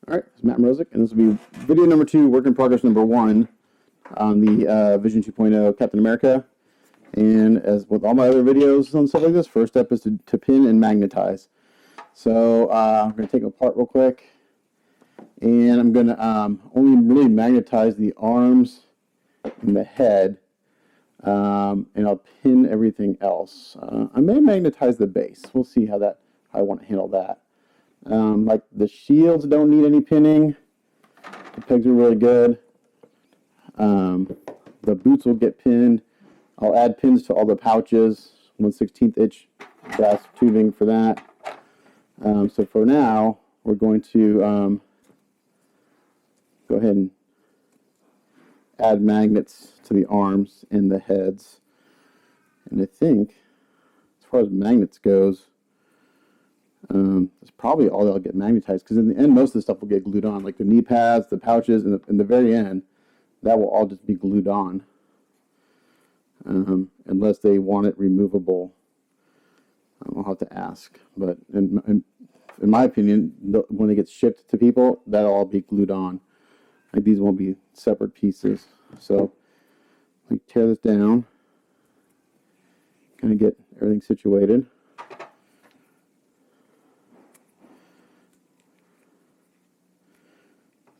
Alright, it's Matt Mrozek, and this will be video number 2, work in progress number 1 on the Vision 2.0 Captain America. And as with all my other videos on stuff like this, first step is to pin and magnetize. So I'm going to take it apart real quick, and I'm going to only really magnetize the arms and the head, and I'll pin everything else. I may magnetize the base. We'll see how I want to handle that. Like the shields don't need any pinning. The pegs are really good. The boots will get pinned. I'll add pins to all the pouches. 1/16 inch brass tubing for that. So for now, we're going to go ahead and add magnets to the arms and the heads. And I think, as far as magnets goes, that's probably all that'll get magnetized, because in the end, most of the stuff will get glued on, like the knee pads, the pouches, and in the very end, that will all just be glued on, unless they want it removable. I'll have to ask, but in my opinion, when it gets shipped to people, that'll all be glued on. Like, these won't be separate pieces. So, like, tear this down, kind of get everything situated.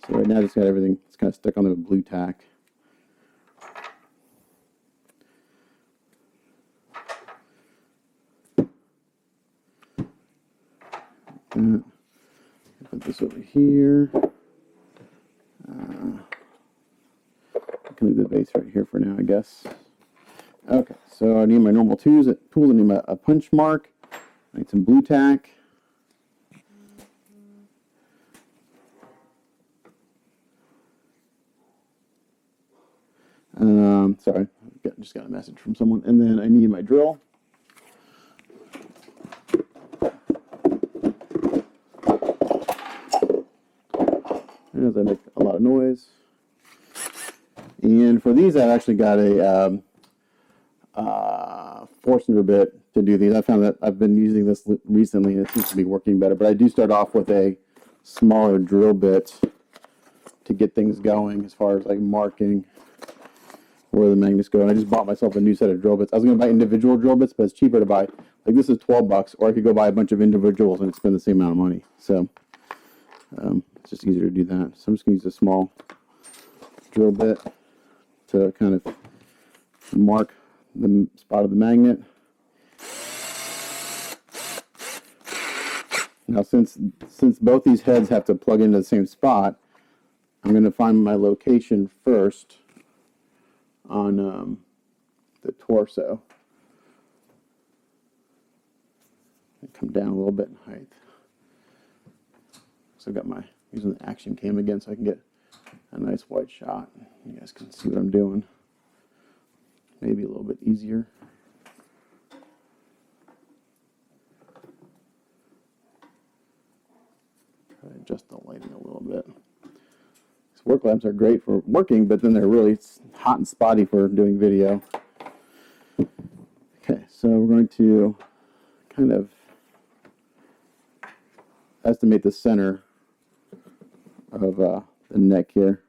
So right now I just got everything, it's kind of stuck on there with blue tack. Put this over here. I can leave the base right here for now, I guess. Okay, so I need my normal tools. I need a punch mark. I need some blue tack. Sorry, just got a message from someone. And then I need my drill. As I make a lot of noise. And for these, I've actually got a Forstner bit to do these. I found that I've been using this recently, and it seems to be working better. But I do start off with a smaller drill bit to get things going, as far as like marking where the magnets go. And I just bought myself a new set of drill bits. I was going to buy individual drill bits, but it's cheaper to buy. Like, this is $12, or I could go buy a bunch of individuals and spend the same amount of money. So it's just easier to do that. So I'm just going to use a small drill bit to kind of mark the spot of the magnet. Now, since both these heads have to plug into the same spot, I'm going to find my location first on the torso. Come down a little bit in height. So I've got using the action cam again, so I can get a nice wide shot. You guys can see what I'm doing. Maybe a little bit easier. Try to adjust the lighting a little bit. Work lamps are great for working, but then they're really hot and spotty for doing video. Okay, so we're going to kind of estimate the center of the neck here.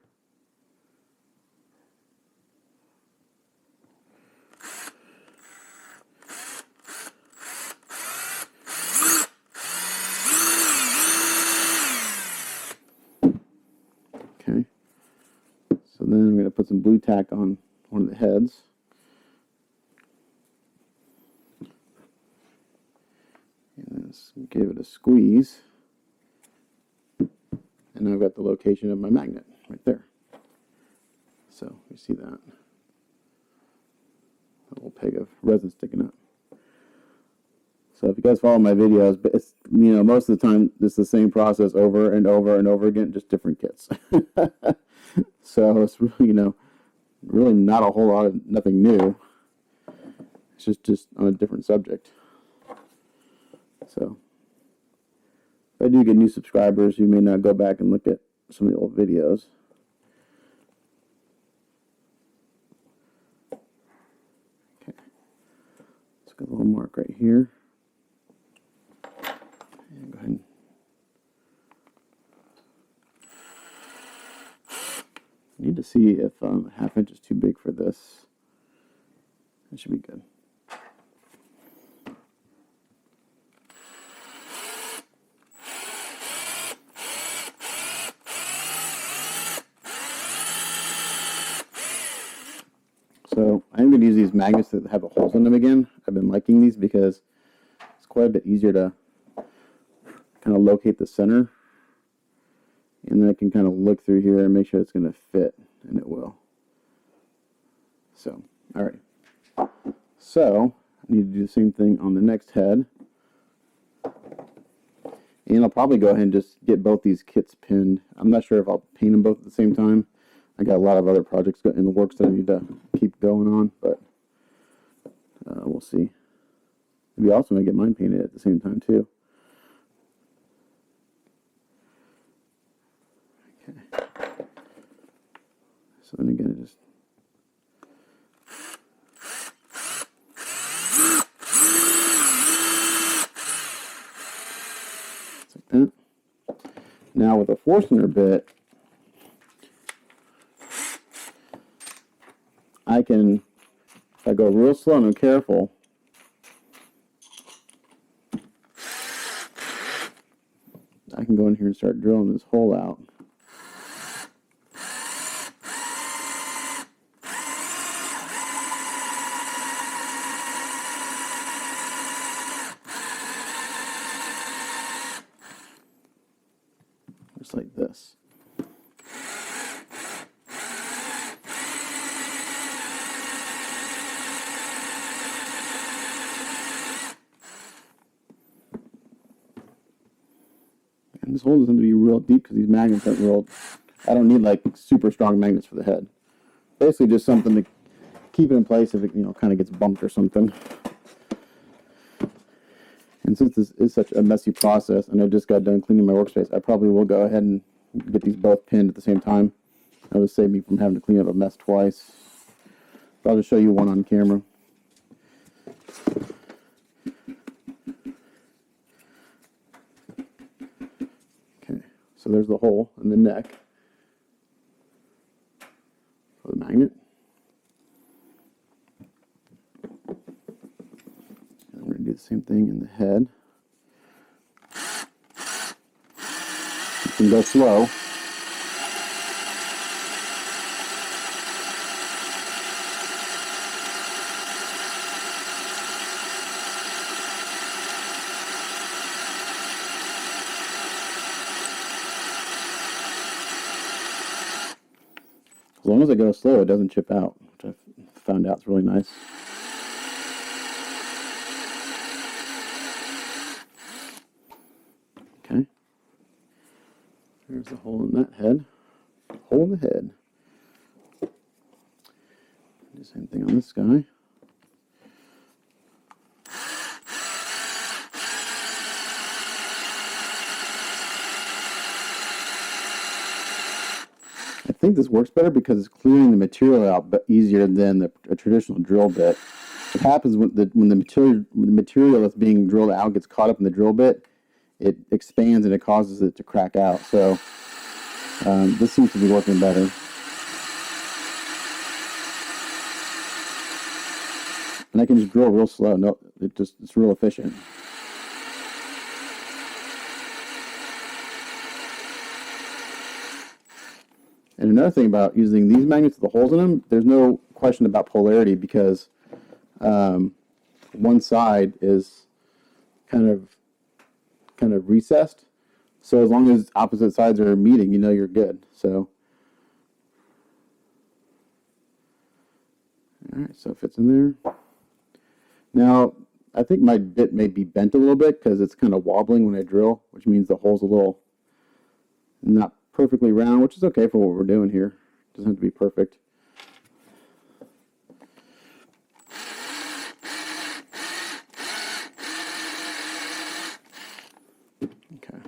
Okay, so then I'm going to put some blue tack on one of the heads. And let's give it a squeeze. And now I've got the location of my magnet right there. So you see that. A little peg of resin sticking up. So if you guys follow my videos, it's, most of the time it's the same process over and over and over again, just different kits. So it's really, really not a whole lot of nothing new. It's just on a different subject. So if I do get new subscribers, you may not go back and look at some of the old videos. Okay, let's get a little mark right here. And go ahead and I need to see if a half inch is too big for this. That should be good. So I'm going to use these magnets that have the holes in them again. I've been liking these because it's quite a bit easier to kind of locate the center. And then I can kind of look through here and make sure it's going to fit, and it will. So, all right. So, I need to do the same thing on the next head. And I'll probably go ahead and just get both these kits pinned. I'm not sure if I'll paint them both at the same time. I got a lot of other projects in the works that I need to keep going on, but we'll see. It'd be awesome to get mine painted at the same time, too. Okay. So then again, just like that. Now with a Forstner bit, I can, if I go real slow and I'm careful, I can go in here and start drilling this hole out. Just like this. And this hole doesn't have to be real deep because these magnets aren't real. I don't need like super strong magnets for the head. Basically just something to keep it in place if it, you know, kind of gets bumped or something. And since this is such a messy process, and I just got done cleaning my workspace, I probably will go ahead and get these both pinned at the same time. That would save me from having to clean up a mess twice. But I'll just show you one on camera. Okay, so there's the hole in the neck for the magnet. And we're going to do the same thing in the head. You can go slow. As long as I go slow, it doesn't chip out, which I've found out is really nice. Okay. There's the hole in that head. Hole in the head. Do the same thing on this guy. I think this works better because it's clearing the material out but easier than a traditional drill bit. What happens when the material that's being drilled out gets caught up in the drill bit, it expands and it causes it to crack out. So this seems to be working better. And I can just drill real slow. No, it's real efficient. And another thing about using these magnets with the holes in them, there's no question about polarity because one side is kind of recessed. So as long as opposite sides are meeting, you know you're good. So, all right, so it fits in there. Now, I think my bit may be bent a little bit because it's kind of wobbling when I drill, which means the hole's a little not perfectly round, which is okay for what we're doing here. It doesn't have to be perfect. Okay.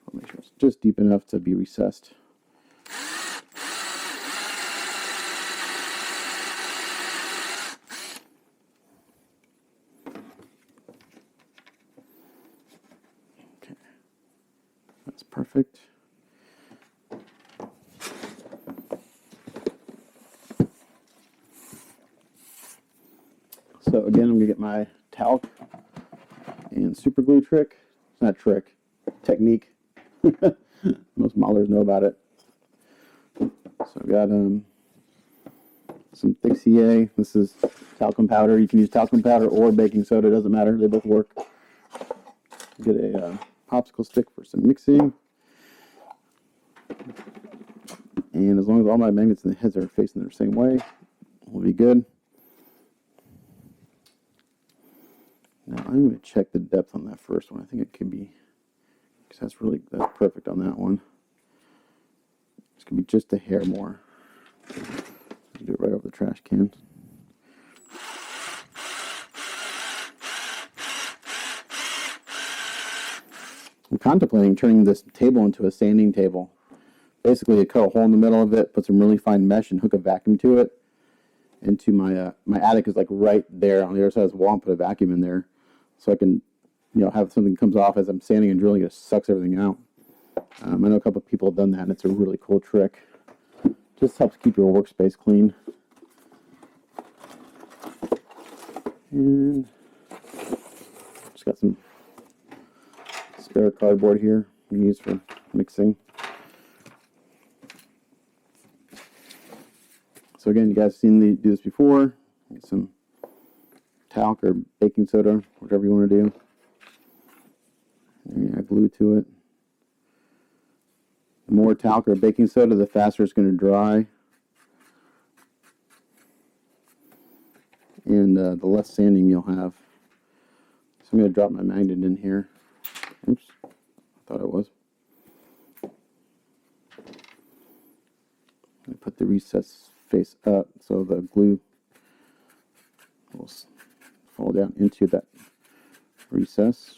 I'll make sure it's just deep enough to be recessed. Perfect. So again, I'm going to get my talc and super glue trick. It's not trick, technique. Most modelers know about it. So I've got some thick CA. This is talcum powder. You can use talcum powder or baking soda. It doesn't matter. They both work. Get a popsicle stick for some mixing. And as long as all my magnets and the heads are facing the same way, we'll be good. Now I'm going to check the depth on that first one. I think it could be, because that's perfect on that one. It's going to be just a hair more. Do it right over the trash can. I'm contemplating turning this table into a sanding table. Basically, I cut a hole in the middle of it, put some really fine mesh, and hook a vacuum to it. Into my my attic is like right there on the other side of the wall, and put a vacuum in there, so I can, have something comes off as I'm sanding and drilling. It just sucks everything out. I know a couple of people have done that, and it's a really cool trick. Just helps keep your workspace clean. And just got some spare cardboard here we use for mixing. So again, you guys seen me do this before. Get some talc or baking soda, whatever you want to do. And add glue to it. The more talc or baking soda, the faster it's going to dry. And the less sanding you'll have. So I'm going to drop my magnet in here. Oops, I thought it was. I put the recess face up so the glue will fall down into that recess.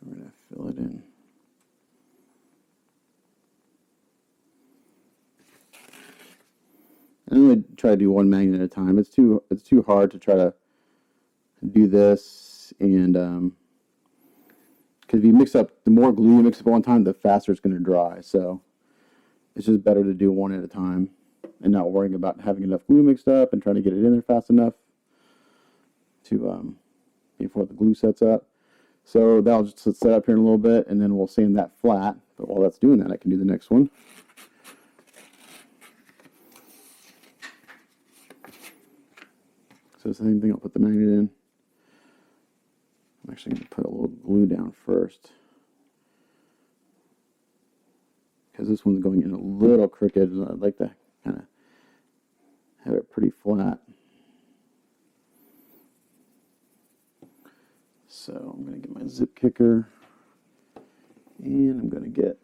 We're going to fill it in. I only try to do one magnet at a time. It's too hard to try to do this, and because if you mix up, the more glue you mix up at one time, the faster it's going to dry. So it's just better to do one at a time and not worrying about having enough glue mixed up and trying to get it in there fast enough to before the glue sets up. So that'll just set up here in a little bit, and then we'll sand that flat. But while that's doing that, I can do the next one. So the same thing, I'll put the magnet in. I'm actually going to put a little glue down first, because this one's going in a little crooked, and I'd like to kind of have it pretty flat. So I'm going to get my zip kicker, and I'm going to get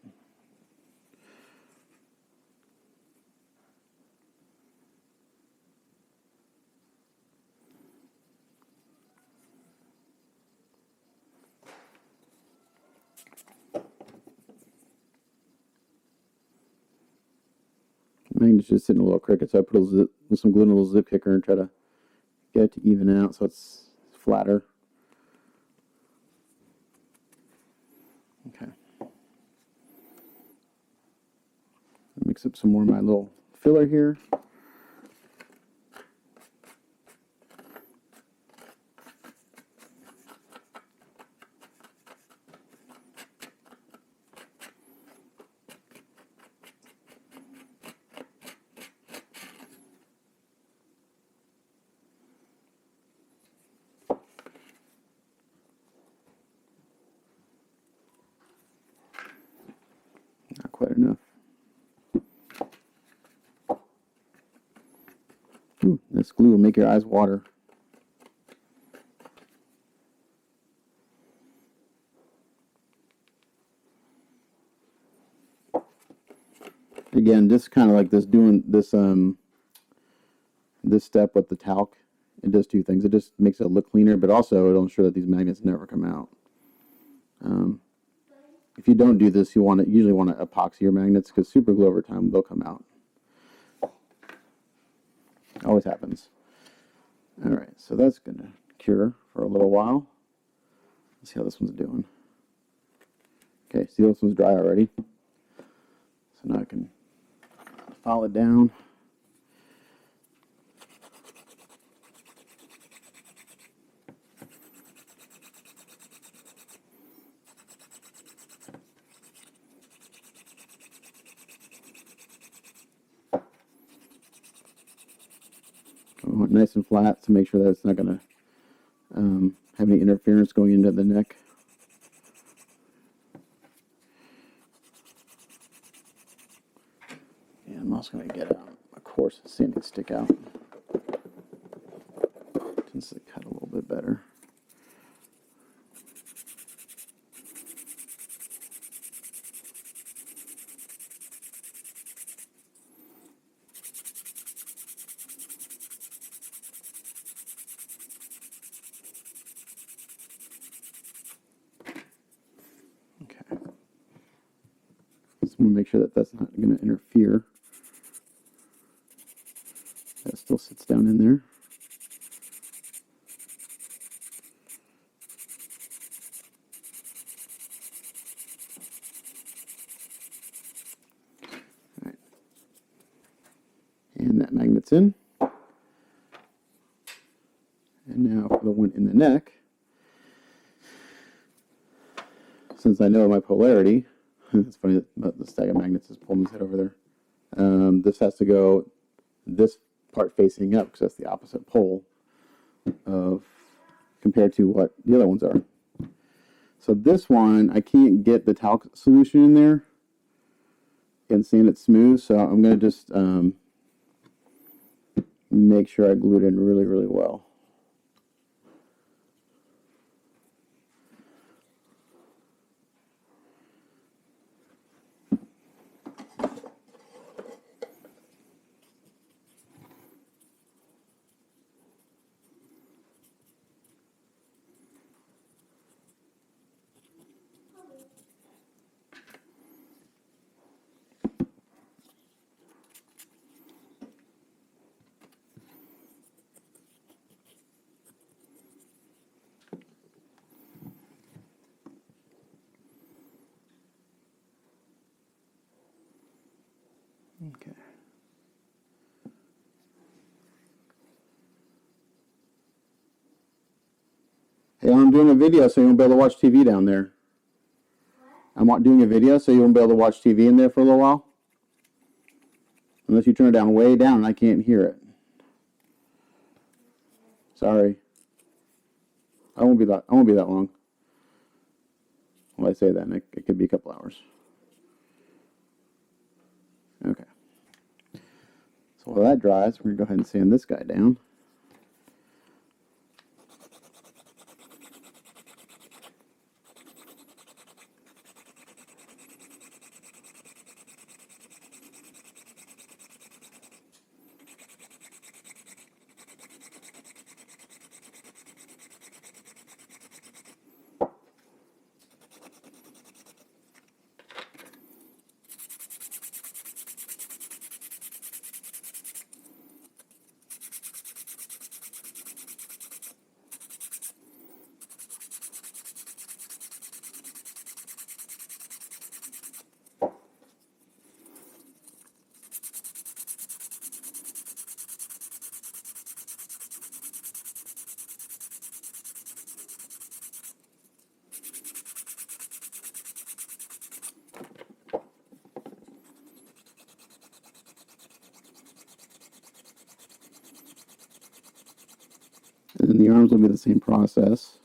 magnet's just sitting a little crooked, so I put some glue in a little zip kicker and try to get it to even out so it's flatter. Okay. Mix up some more of my little filler here. Not quite enough. Ooh, this glue will make your eyes water. Again, just kind of like this, doing this this step with the talc, it does two things. It just makes it look cleaner, but also it'll ensure that these magnets never come out. if you don't do this, you usually want to epoxy your magnets, because super glue over time, they'll come out. Always happens. All right, so that's going to cure for a little while. Let's see how this one's doing. Okay, see, this one's dry already. So now I can file it down. I want it nice and flat to make sure that it's not going to have any interference going into the neck. And I'm also going to get a coarse sanding stick out. Tends to cut a little bit better. Just want to make sure that that's not going to interfere. That still sits down in there. All right. And that magnet's in. And now for the one in the neck, since I know my polarity, it's funny that the stack of magnets is pulling his head over there. This has to go this part facing up, because that's the opposite pole of compared to what the other ones are. So this one, I can't get the talc solution in there and sand it smooth, so I'm going to just make sure I glue it in really, really well. Okay. Hey, I'm doing a video, so you won't be able to watch TV down there. I'm doing a video, so you won't be able to watch TV in there for a little while. Unless you turn it down way down and I can't hear it. Sorry. I won't be that long. Well, I say that, and it could be a couple hours. Okay. So while that dries, we're going to go ahead and sand this guy down. And then the arms will be the same process.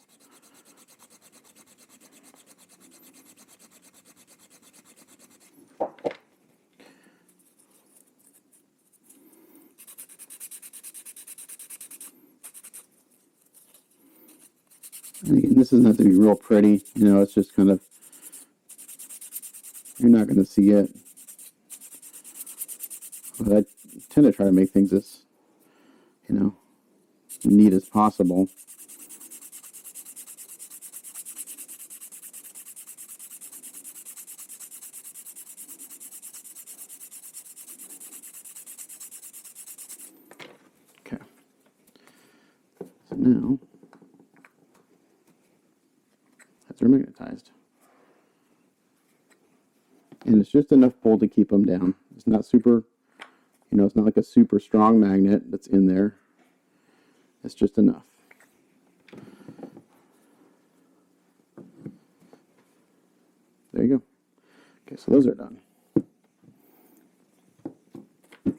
And again, this doesn't have to be real pretty. You know, it's just kind of, you're not going to see it. But I tend to try to make things as, you know, neat as possible. now that's remagnetized. And it's just enough pull to keep them down. It's not super, you know, it's not like a super strong magnet that's in there. It's just enough. There you go. Okay, so those are done. A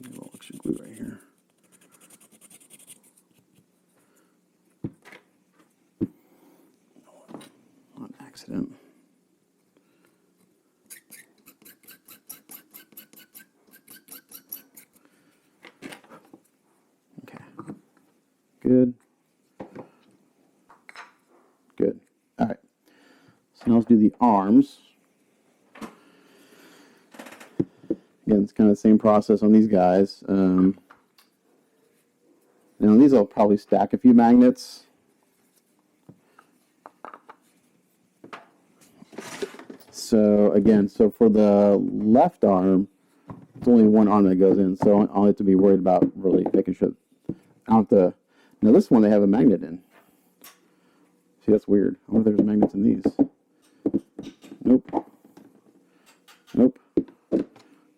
little extra glue right here. On accident. Okay. Good. Good. All right. So now let's do the arms. Again, it's kind of the same process on these guys. Now these will probably stack a few magnets. So again, so for the left arm, it's only one arm that goes in, so I'll have to be worried about really making sure. I don't have to. Now this one they have a magnet in. See, that's weird. I wonder if there's magnets in these. Nope. Nope.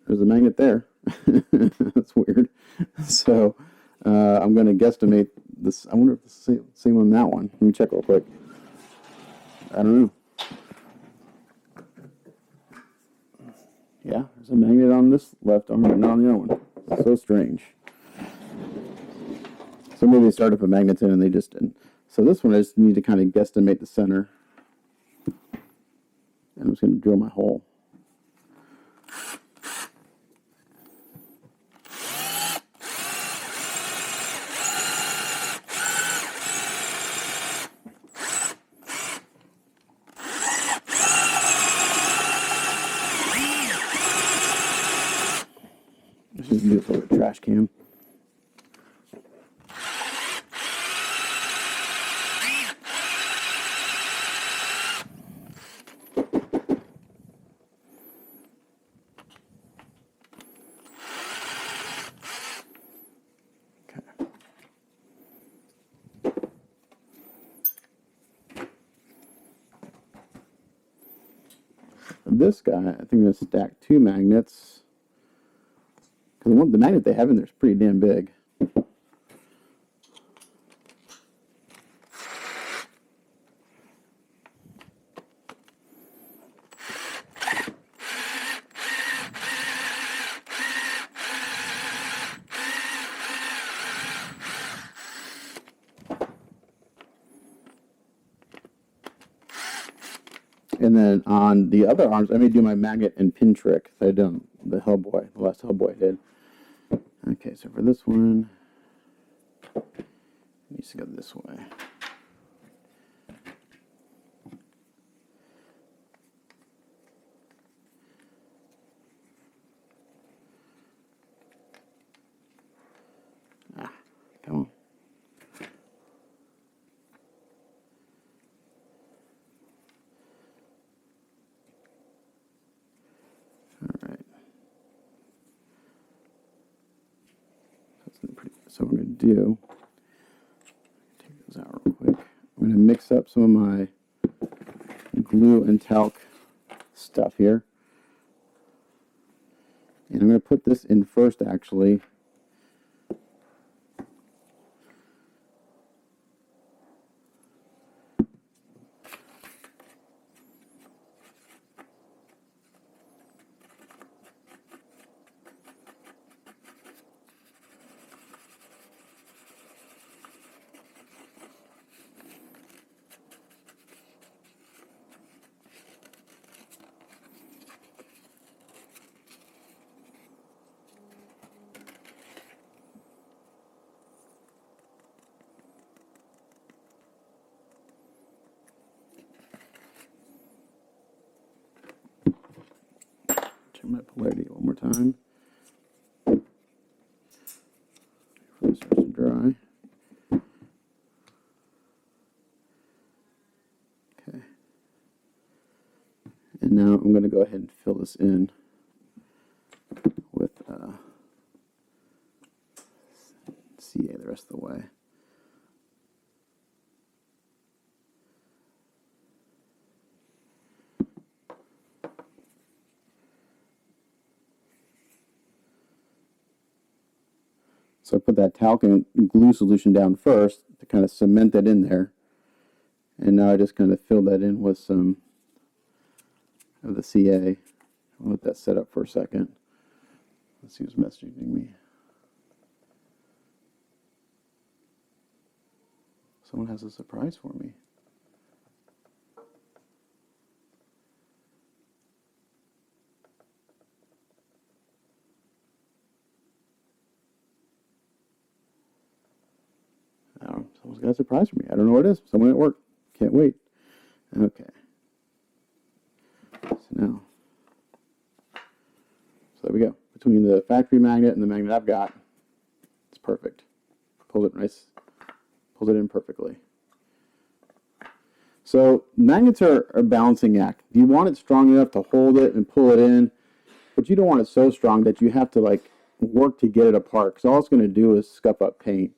There's a magnet there. That's weird. So I'm going to guesstimate this. I wonder if it's the same on that one. Let me check real quick. I don't know. Yeah, there's a magnet on this left arm, but not on the other one. So strange. So maybe they started with magnets in and they just didn't. So this one I just need to kind of guesstimate the center. And I'm just going to drill my hole. Let's just do this over a trash can. This guy, I think I'm going to stack two magnets. Because the magnet they have in there is pretty damn big. And then on the other arms, I may do my magnet and pin trick that I done the Hellboy, the last Hellboy I did. Okay, so for this one, it needs to go this way. Ah, come on. So what I'm going to do, take those out real quick. I'm going to mix up some of my glue and talc stuff here. And I'm going to put this in first, actually. My polarity one more time. Before it starts to dry. Okay. And now I'm going to go ahead and fill this in with CA the rest of the way. So I put that talc and glue solution down first to kind of cement that in there. And now I just kind of fill that in with some of the CA. I'll let that set up for a second. Let's see who's messaging me. Someone has a surprise for me. Oh, someone's got a surprise for me. I don't know what it is. Someone at work. Can't wait. Okay. So now, so there we go. Between the factory magnet and the magnet I've got, it's perfect. Pulled it nice. Pulled it in perfectly. So magnets are a balancing act. You want it strong enough to hold it and pull it in, but you don't want it so strong that you have to like work to get it apart, because all it's going to do is scuff up paint.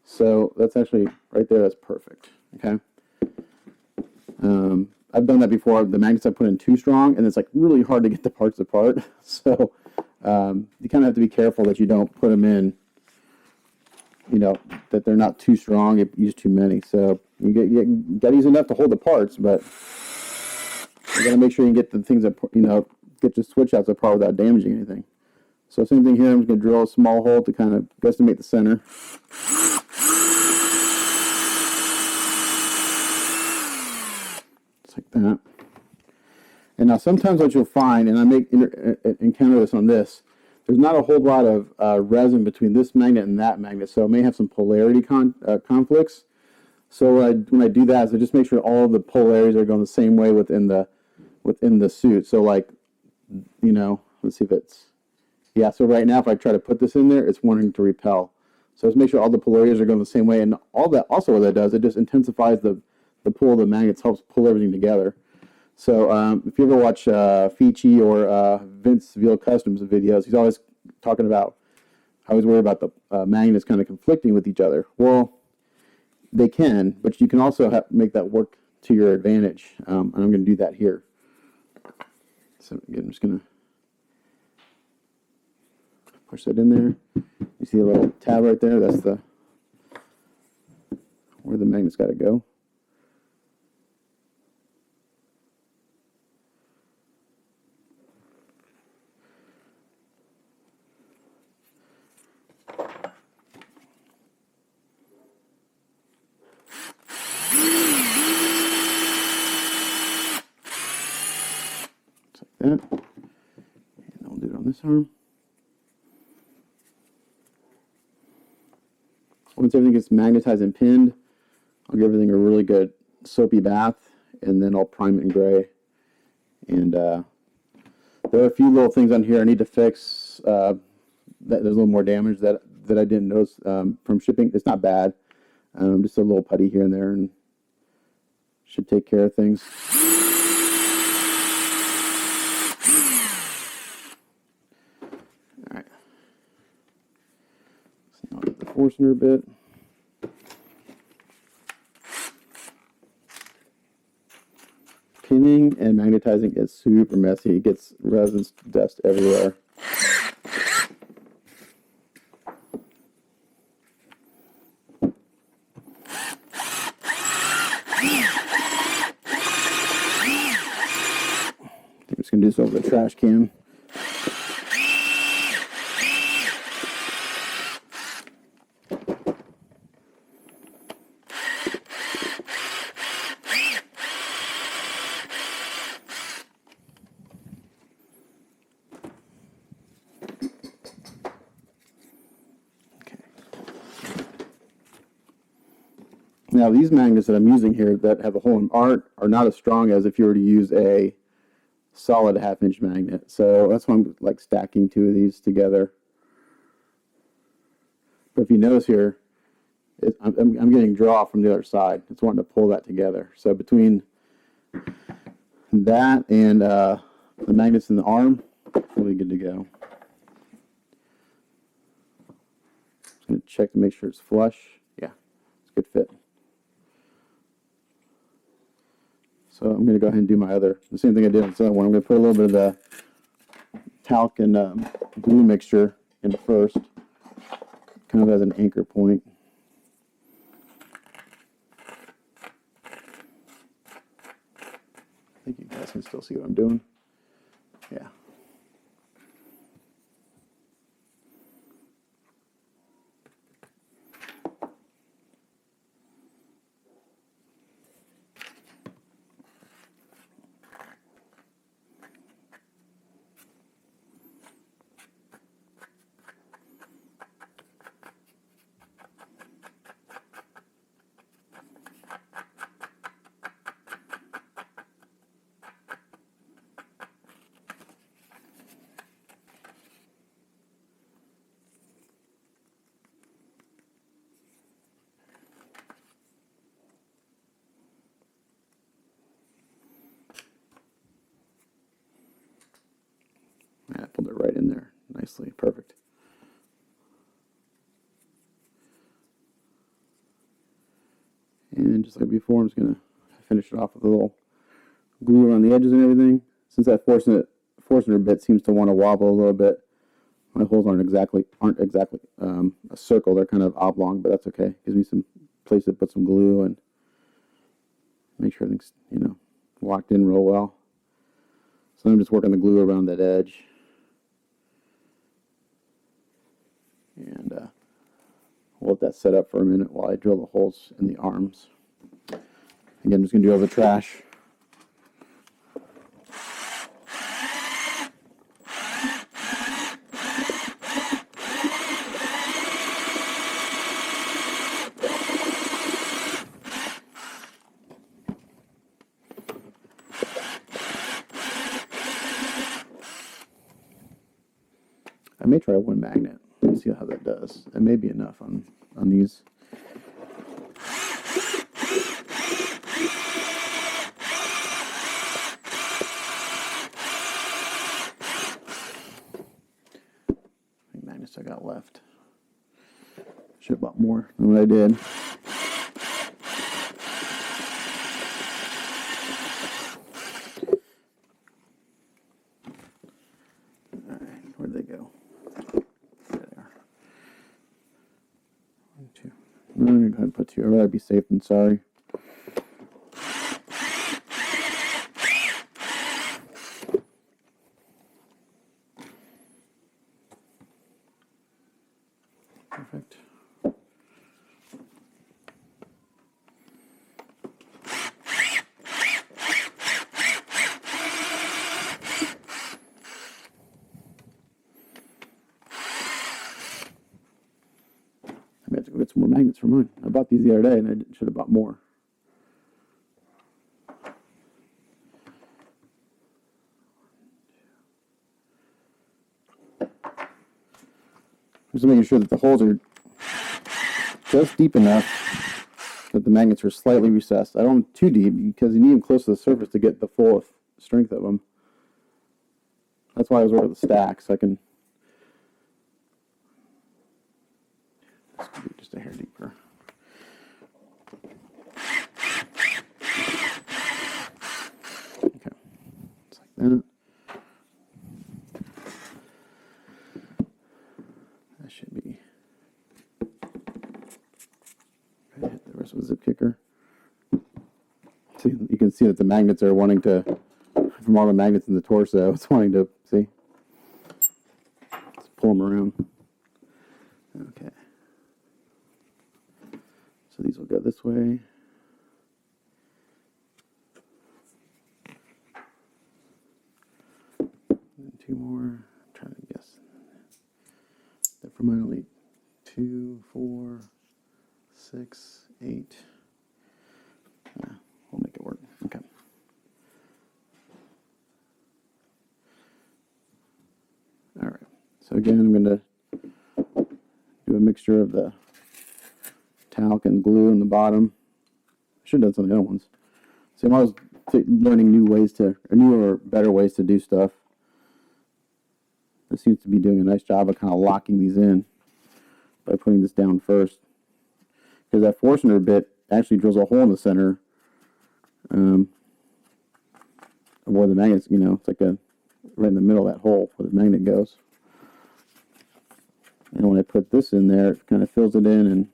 So that's actually right there. That's perfect. Okay. I've done that before. The magnets I put in too strong, and it's like really hard to get the parts apart. So you kind of have to be careful that you don't put them in, you know, that they're not too strong. You use too many. So you got to use enough to hold the parts, but you got to make sure you get the things that, you know, get your switch outs apart without damaging anything. So same thing here. I'm just going to drill a small hole to kind of guesstimate the center. Just like that. And now sometimes what you'll find, and I may encounter this on this, there's not a whole lot of resin between this magnet and that magnet, so it may have some polarity conflicts. So when I do that, is I just make sure all of the polarities are going the same way within the suit. So like, you know, let's see if it's, yeah, so right now if I try to put this in there, it's wanting to repel. So just make sure all the polarities are going the same way, and all that, also what that does, it just intensifies the pull of the magnets, helps pull everything together. So if you ever watch Fichi or Vince Veal Customs videos, he's always talking about, I always worry about the magnets kind of conflicting with each other. Well, they can, but you can also make that work to your advantage. And I'm going to do that here. So again, I'm just going to push that in there. You see a little tab right there? That's where the magnet's got to go. That. And I'll do it on this arm. Once everything gets magnetized and pinned, I'll give everything a really good soapy bath, and then I'll prime it in gray. And there are a few little things on here I need to fix. There's a little more damage that I didn't notice from shipping. It's not bad. Just a little putty here and there, and should take care of things. Forcing her a bit. Pinning and magnetizing is super messy. It gets resin dust everywhere. I'm just going to do this over the trash can. Now these magnets that I'm using here that have a hole in are not as strong as if you were to use a solid 1/2-inch magnet. So that's why I'm like stacking two of these together. But if you notice here, I'm getting draw from the other side. It's wanting to pull that together. So between that and the magnets in the arm, really good to go. Just going to check to make sure it's flush. Yeah, it's a good fit. So I'm going to go ahead and do the same thing I did on this other one. I'm going to put a little bit of the talc and glue mixture in the first. kind of as an anchor point. I think you guys can still see what I'm doing. Yeah. I pulled it right in there nicely. Perfect. And just like before, I'm just going to finish it off with a little glue around the edges and everything. Since that Forstner bit seems to want to wobble a little bit, my holes aren't exactly a circle. They're kind of oblong, but that's okay. Gives me some place to put some glue and make sure everything's, locked in real well. So I'm just working the glue around that edge. And we'll let that set up for a minute while I drill the holes in the arms. Again, I'm just going to do all the trash. I may try one magnet. Let's see how that does. It may be enough on these. How many magnets I got left? Should have bought more than what I did. Alright, where'd they go? I'm going to go ahead and put 2. I'd rather be safe than sorry. Perfect. I have to go get some more magnets for mine. I bought these the other day and I should have bought more. Just making sure that the holes are just deep enough that the magnets are slightly recessed. I don't want them too deep because you need them close to the surface to get the full strength of them. That's why I was working with the stack, so I can. This could be just a hair deeper. Okay, it's like that. That should be. Hit the rest with a zip kicker. See, you can see that the magnets are wanting to, from all the magnets in the torso, it's wanting to, see? Let's pull them around. Okay. So these will go this way. And 2 more. I'm trying to guess. That for mine only 2, 4, 6, 8. We'll make it work. Okay. All right. So again, I'm going to do a mixture of the talc and glue in the bottom. I should have done some of the other ones. So I'm always learning newer or better ways to do stuff. This seems to be doing a nice job of kind of locking these in by putting this down first. Because that Forstner bit actually drills a hole in the center where the magnet's, it's like right in the middle of that hole where the magnet goes. And when I put this in there, it kind of fills it in and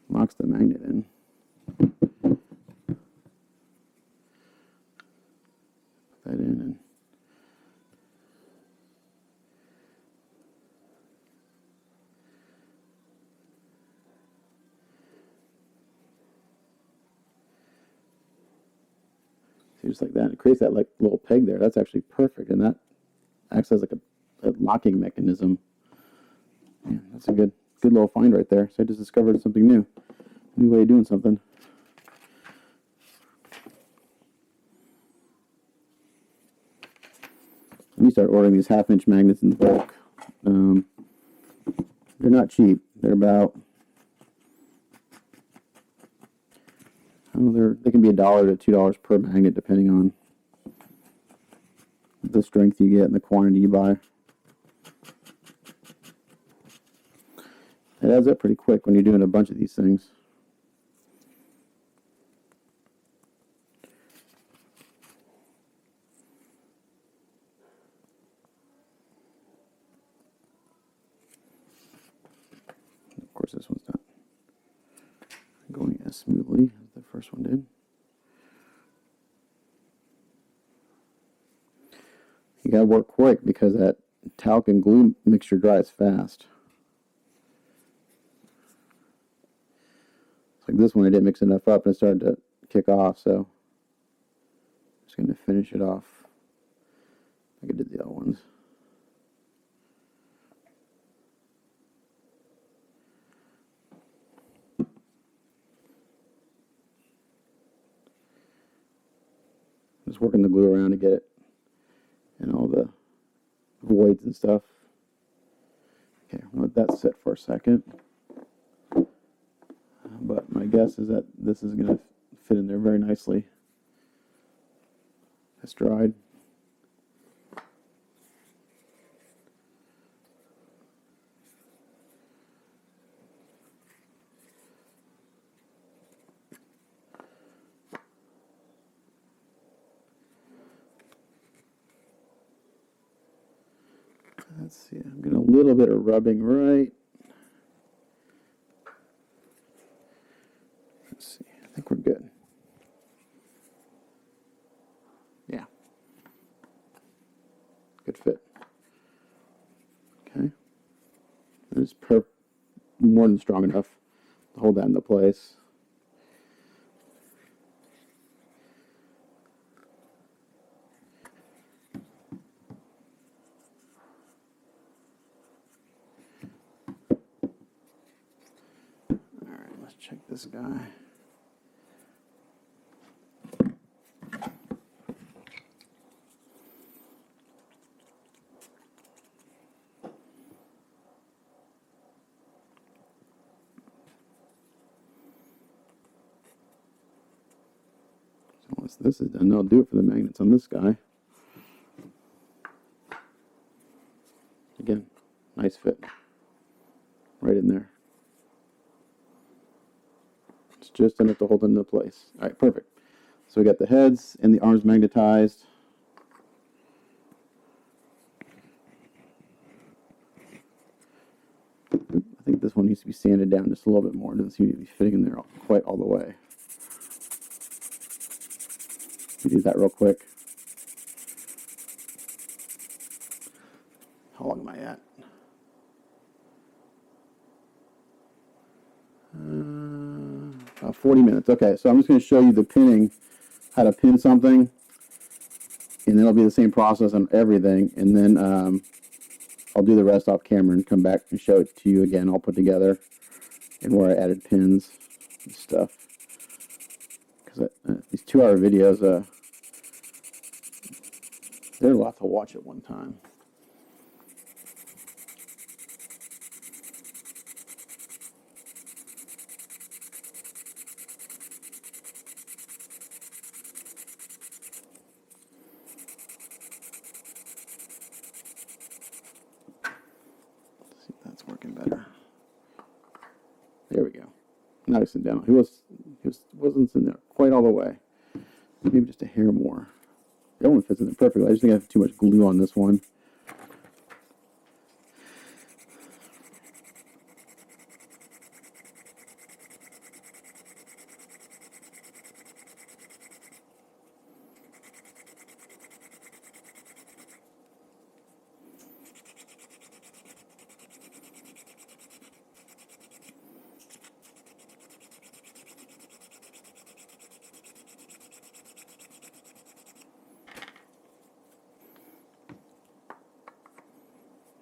locks the magnet in. Put that in and see, just like that. It creates that like little peg there. That's actually perfect, and that acts as like a locking mechanism. Yeah, that's a good little find right there. So I just discovered something new way of doing something. Let me start ordering these 1/2-inch magnets in bulk. They're not cheap. They're about, they can be $1 to $2 per magnet depending on the strength you get and the quantity you buy. It adds up pretty quick when you're doing a bunch of these things. Of course, this one's not going as smoothly as the first one did. You gotta work quick because that talc and glue mixture dries fast. It's like this one, I didn't mix enough up and it started to kick off, so I'm just gonna finish it off like I did the other ones. Just working the glue around to get it in all the voids and stuff. Okay, I'll let that sit for a second. But my guess is that this is going to fit in there very nicely. It's dried. Let's see, I'm getting a little bit of rubbing right. Let's see, I think we're good. Yeah. Good fit. Okay. That is more than strong enough to hold that into place. Let's check this guy. So once this is done, I'll do it for the magnets on this guy. Again, nice fit. Right in there. It's just enough to hold it into place. All right, perfect. So we got the heads and the arms magnetized. I think this one needs to be sanded down just a little bit more. It doesn't seem to be fitting in there quite all the way. We do that real quick. How long am I at? About 40 minutes. Okay, so I'm just going to show you the pinning, how to pin something, and it'll be the same process on everything, and then I'll do the rest off camera and come back and show it to you again, all put together, and where I added pins and stuff. Because these 2-hour videos, they're a lot to watch at one time. Working better. There we go. Now he's sitting down. He wasn't sitting there quite all the way. Maybe just a hair more. That one fits in it perfectly. I just think I have too much glue on this one.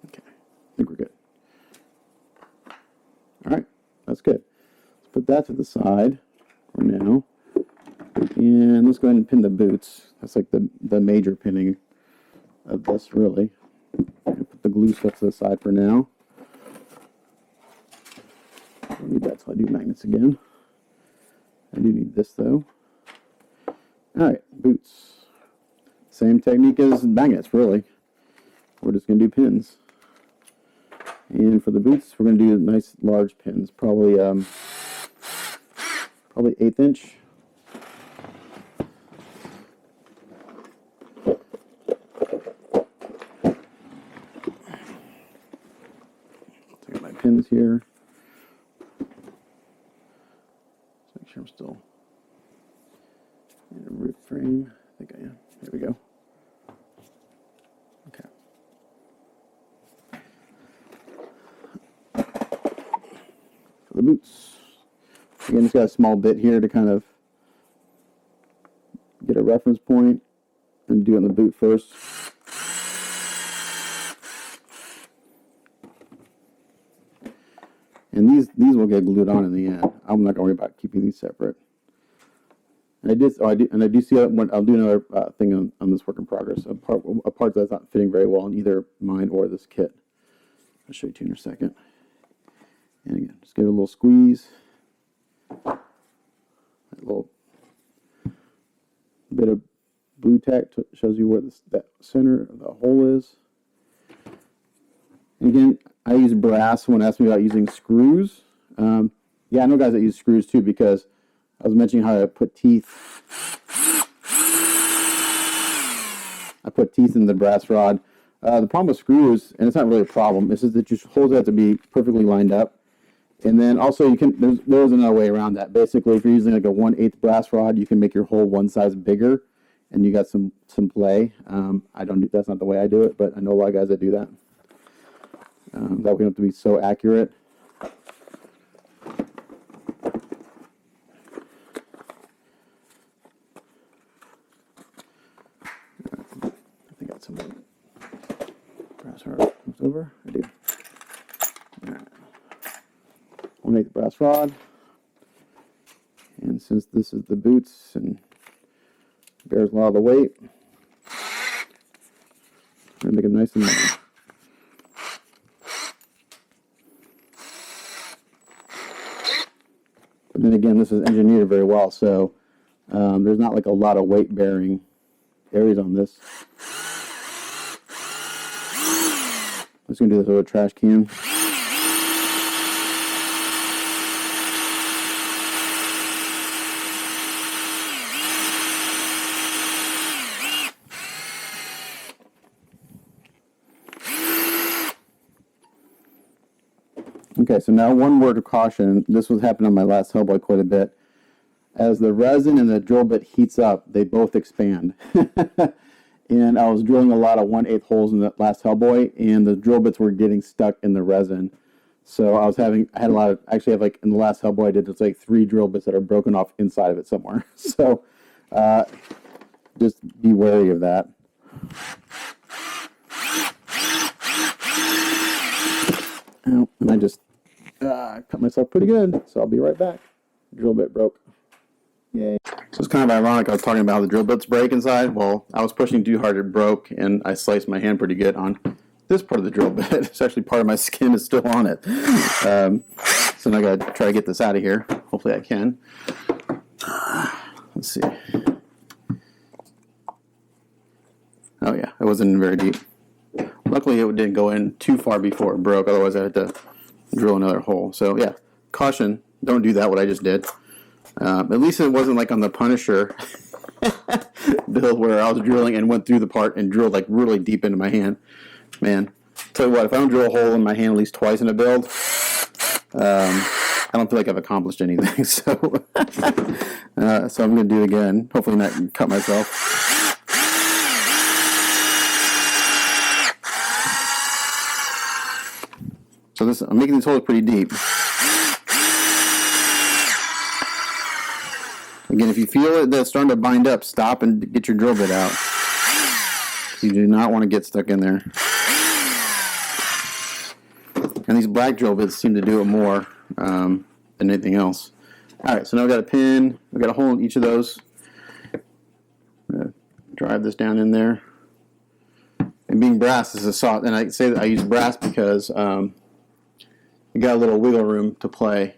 Okay, I think we're good. All right, that's good. Let's put that to the side for now. And let's go ahead and pin the boots. That's like the major pinning of this, really. Put the glue stuff to the side for now. I don't need that till I do magnets again. I do need this though. Alright, boots. Same technique as magnets, really. We're just going to do pins. And for the boots, we're going to do nice large pins. Probably 1/8 inch. Take my pins here. Let's make sure I'm still in a roof frame. I think I am. Here we go. Okay. For the boots. Again, just got a small bit here to kind of get a reference point and do it on the boot first. And these will get glued on in the end. I'm not going to worry about keeping these separate. And I do see that I'll do another thing on this work in progress. A part that's not fitting very well in either mine or this kit. I'll show you two in a second. And again, just give it a little squeeze. A little bit of blue tack shows you where that center of the hole is. And again, I use brass. Someone asked me about using screws. Yeah, I know guys that use screws too, because I was mentioning how I put teeth. I put teeth in the brass rod. The problem with screws, and it's not really a problem, is that your holes have to be perfectly lined up. And then also there's another way around that. Basically, if you're using like a 1/8 brass rod, you can make your hole one size bigger, and you got some play. That's not the way I do it, but I know a lot of guys that do that. That we don't have to be so accurate. I think I got some brass rod left over. I do. All right. 1/8 brass rod. And since this is the boots and bears a lot of the weight, I'm going to make it nice and long. But then again, this is engineered very well, so there's not like a lot of weight bearing areas on this. I'm just going to do this with a trash can. Okay, so now one word of caution. This was happening on my last Hellboy quite a bit. As the resin and the drill bit heats up, they both expand. And I was drilling a lot of 1/8 holes in the last Hellboy, and the drill bits were getting stuck in the resin. So I had a lot of, actually have like in the last Hellboy I did, it's like 3 drill bits that are broken off inside of it somewhere. So just be wary of that. Oh, and I just cut myself pretty good, so I'll be right back. Drill bit broke. Yay. So it's kind of ironic. I was talking about how the drill bits break inside. Well, I was pushing too hard, it broke, and I sliced my hand pretty good on this part of the drill bit. It's actually part of my skin is still on it. So now I got to try to get this out of here. Hopefully I can. Let's see. Oh yeah, it wasn't very deep. Luckily it didn't go in too far before it broke, otherwise I had to drill another hole. So yeah, caution, don't do that, what I just did. At least it wasn't like on the Punisher build where I was drilling and went through the part and drilled like really deep into my hand. Man, tell you what, if I don't drill a hole in my hand at least twice in a build, I don't feel like I've accomplished anything. So, so I'm going to do it again. Hopefully not cut myself. So this, I'm making these holes pretty deep. Again, if you feel it that's starting to bind up, stop and get your drill bit out. You do not want to get stuck in there. And these black drill bits seem to do it more than anything else. Alright, so now I've got a pin. I've got a hole in each of those. I'm going to drive this down in there. And being brass is a soft, and I say that I use brass because you got a little wiggle room to play.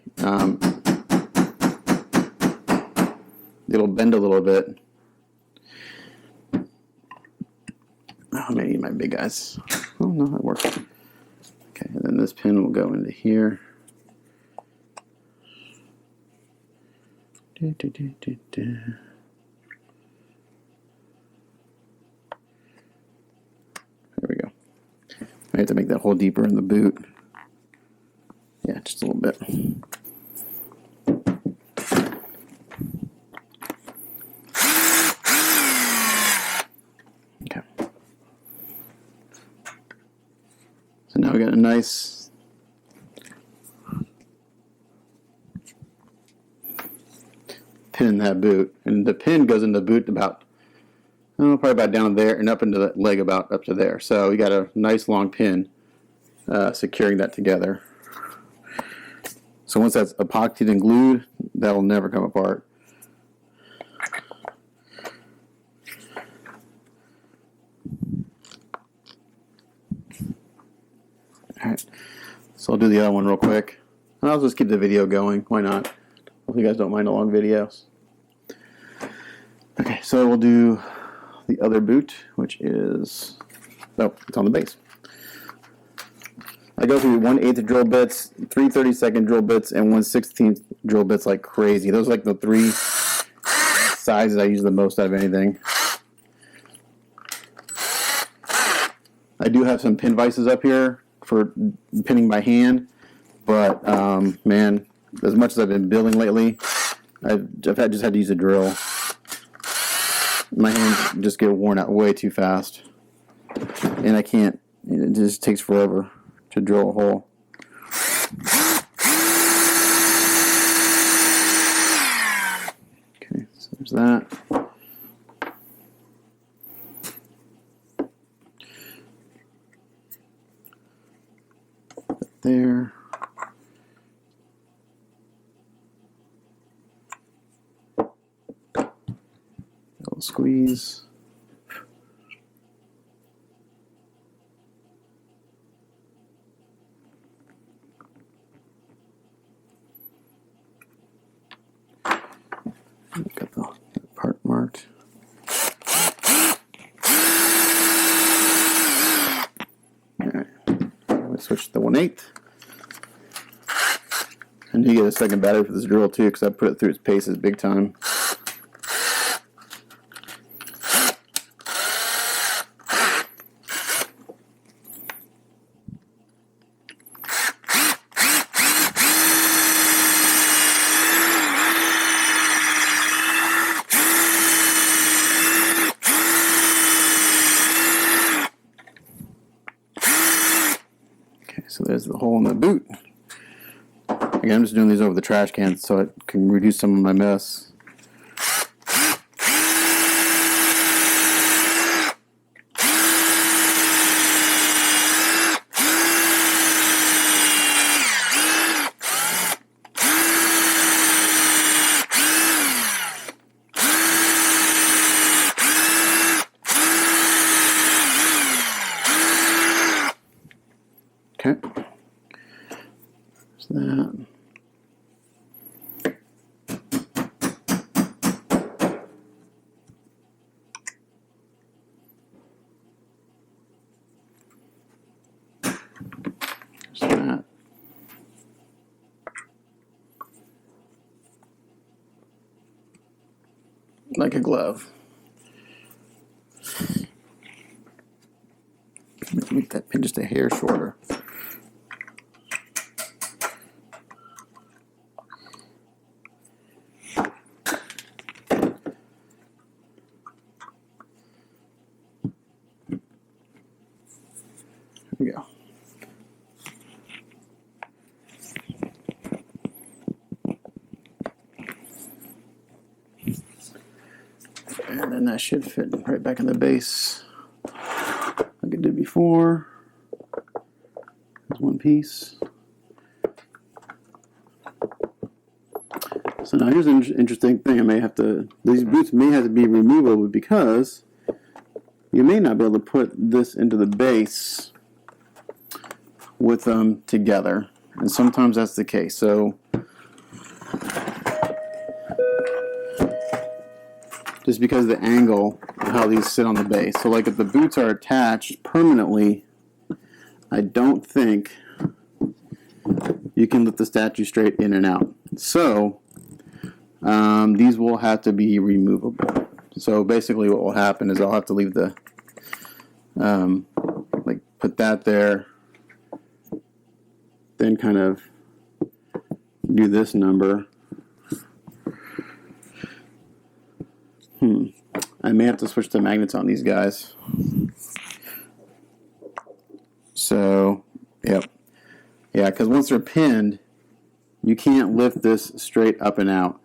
It'll bend a little bit. Oh, I'm going to need my big guys. Oh, no, that worked. Okay, and then this pin will go into here. There we go. I have to make that hole deeper in the boot. Yeah, just a little bit. Okay. So now we got a nice pin in that boot, and the pin goes in the boot about, probably about down there and up into the leg about up to there. So we got a nice long pin securing that together. So once that's epoxied and glued, that'll never come apart. Alright, so I'll do the other one real quick. And I'll just keep the video going. Why not? Hope you guys don't mind the long videos. Okay, so we'll do the other boot, which is, oh, it's on the base. I go through 1/8 drill bits, 3 32nd drill bits, and 1/16 drill bits like crazy. Those are like the three sizes I use the most out of anything. I do have some pin vices up here for pinning by hand, but man, as much as I've been building lately, I've just had to use a drill. My hands just get worn out way too fast, and I can't. It just takes forever to drill a hole. Okay, so there's that. There. Little squeeze. Got the part marked. Alright, I'm going to switch to the 1/8. I need to get a second battery for this drill too, because I put it through its paces big time. So there's the hole in the boot. Again, I'm just doing these over the trash cans so it can reduce some of my mess. Okay, so that. There's that. Like a glove. make that pin just a hair shorter. There we go. And then that should fit right back in the base like it did before. There's one piece. So now here's an interesting thing. These boots may have to be removable because you may not be able to put this into the base with them together. And sometimes that's the case. So just because of the angle of how these sit on the base. So like if the boots are attached permanently, I don't think you can lift the statue straight in and out. So these will have to be removable. So basically what will happen is I'll have to leave the, like put that there, then kind of do this number. I may have to switch to magnets on these guys. So, yep. Yeah, because once they're pinned, you can't lift this straight up and out.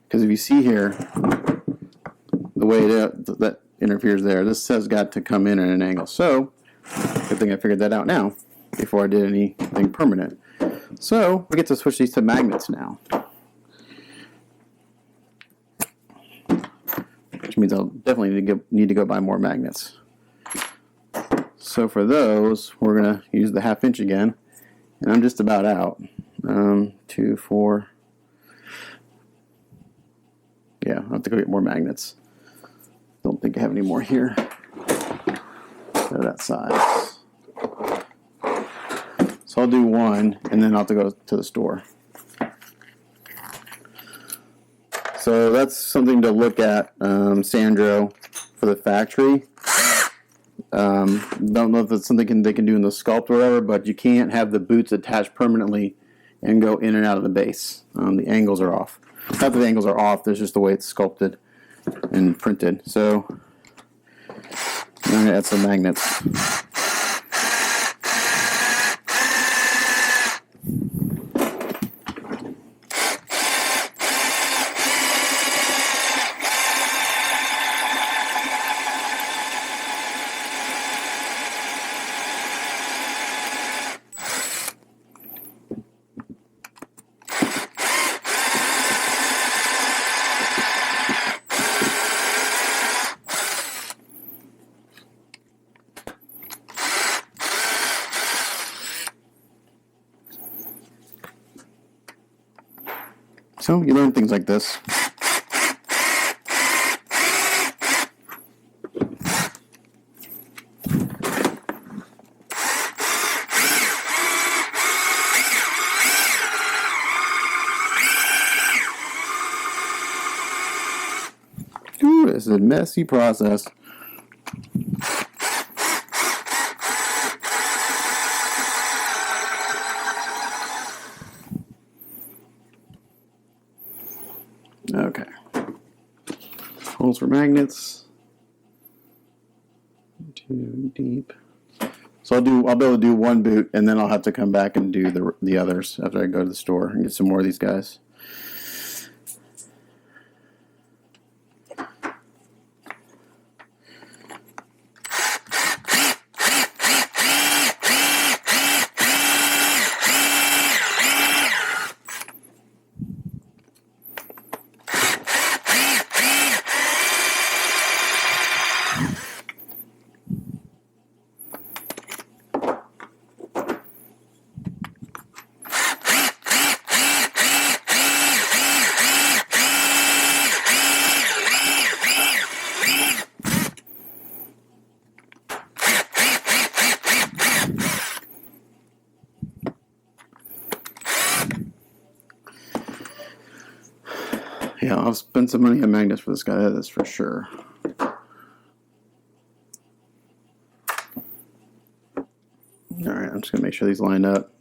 Because if you see here, the way that interferes there, this has got to come in at an angle. So, good thing I figured that out now before I did anything permanent. So, we get to switch these to magnets now. Which means I'll definitely need to go buy more magnets. So for those, we're going to use the 1/2 inch again. And I'm just about out. 2, 4. Yeah, I'll have to go get more magnets. Don't think I have any more here. They're that size. So I'll do one, and then I'll have to go to the store. So that's something to look at, Sandro, for the factory. Don't know if it's something they can do in the sculpt or whatever, but you can't have the boots attached permanently and go in and out of the base. The angles are off. Not that the angles are off, there's just the way it's sculpted and printed. So I'm going to add some magnets. So you learn things like this. Ooh, this is a messy process. Okay. Holes for magnets. Too deep. So I'll be able to do one boot, and then I'll have to come back and do the others after I go to the store and get some more of these guys. Yeah, I'll spend some money on magnets for this guy, that is for sure. All right, I'm just gonna make sure these line up.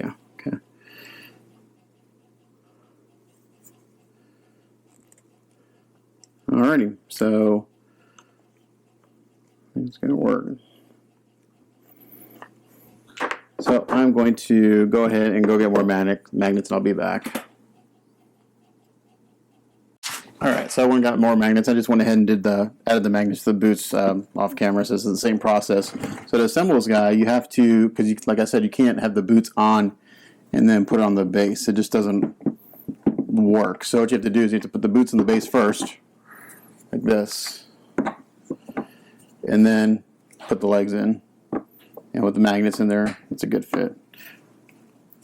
Yeah, okay. Alrighty, so it's gonna work. So I'm going to go ahead and go get more magnets and I'll be back. Alright, so I went and got more magnets. I just went ahead and added the magnets to the boots off camera, so this is the same process. So to assemble this guy, you have to, because like I said, you can't have the boots on and then put it on the base. It just doesn't work. So what you have to do is you have to put the boots in the base first, like this, and then put the legs in. And with the magnets in there, it's a good fit.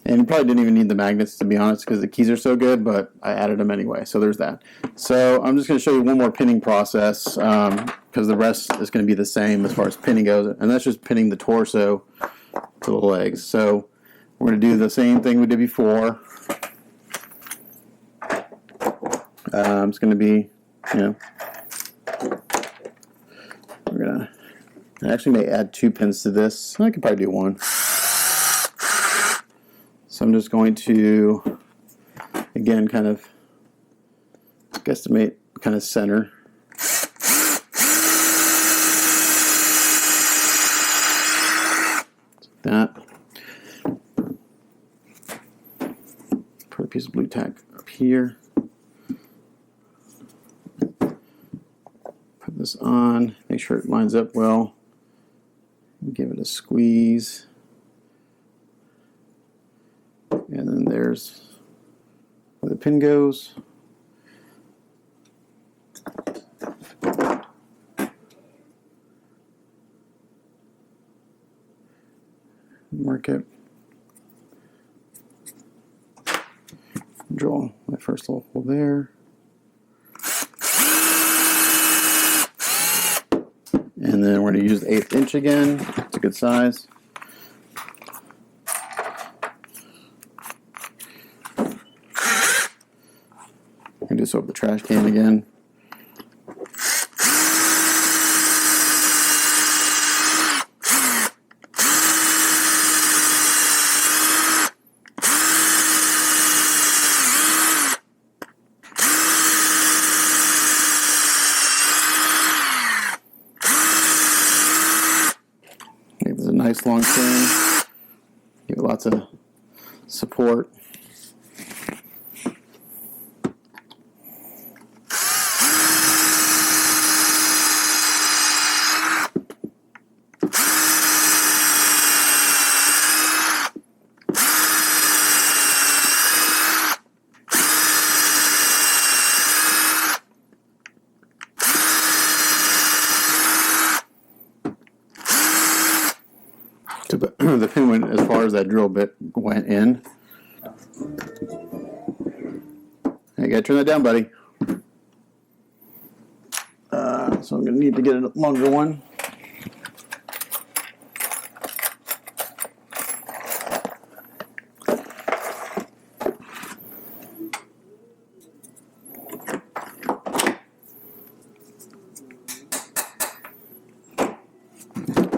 And you probably didn't even need the magnets, to be honest, because the keys are so good, but I added them anyway, so there's that. So I'm just going to show you one more pinning process, because the rest is going to be the same as far as pinning goes, and that's just pinning the torso to the legs. So we're going to do the same thing we did before. It's going to be, we're going to, I actually may add 2 pins to this. I could probably do 1. So I'm just going to, again, kind of guesstimate, kind of center. Like that. Put a piece of blue tack up here. Put this on, make sure it lines up well. Give it a squeeze. And then there's where the pin goes. Mark it. Draw my first little hole there. And then we're going to use the 1/8 inch again. It's a good size. And just open the trash can again. Make this a nice long chain. Give it lots of support. The pin went as far as that drill bit went in. You gotta turn that down, buddy. So I'm gonna need to get a longer one.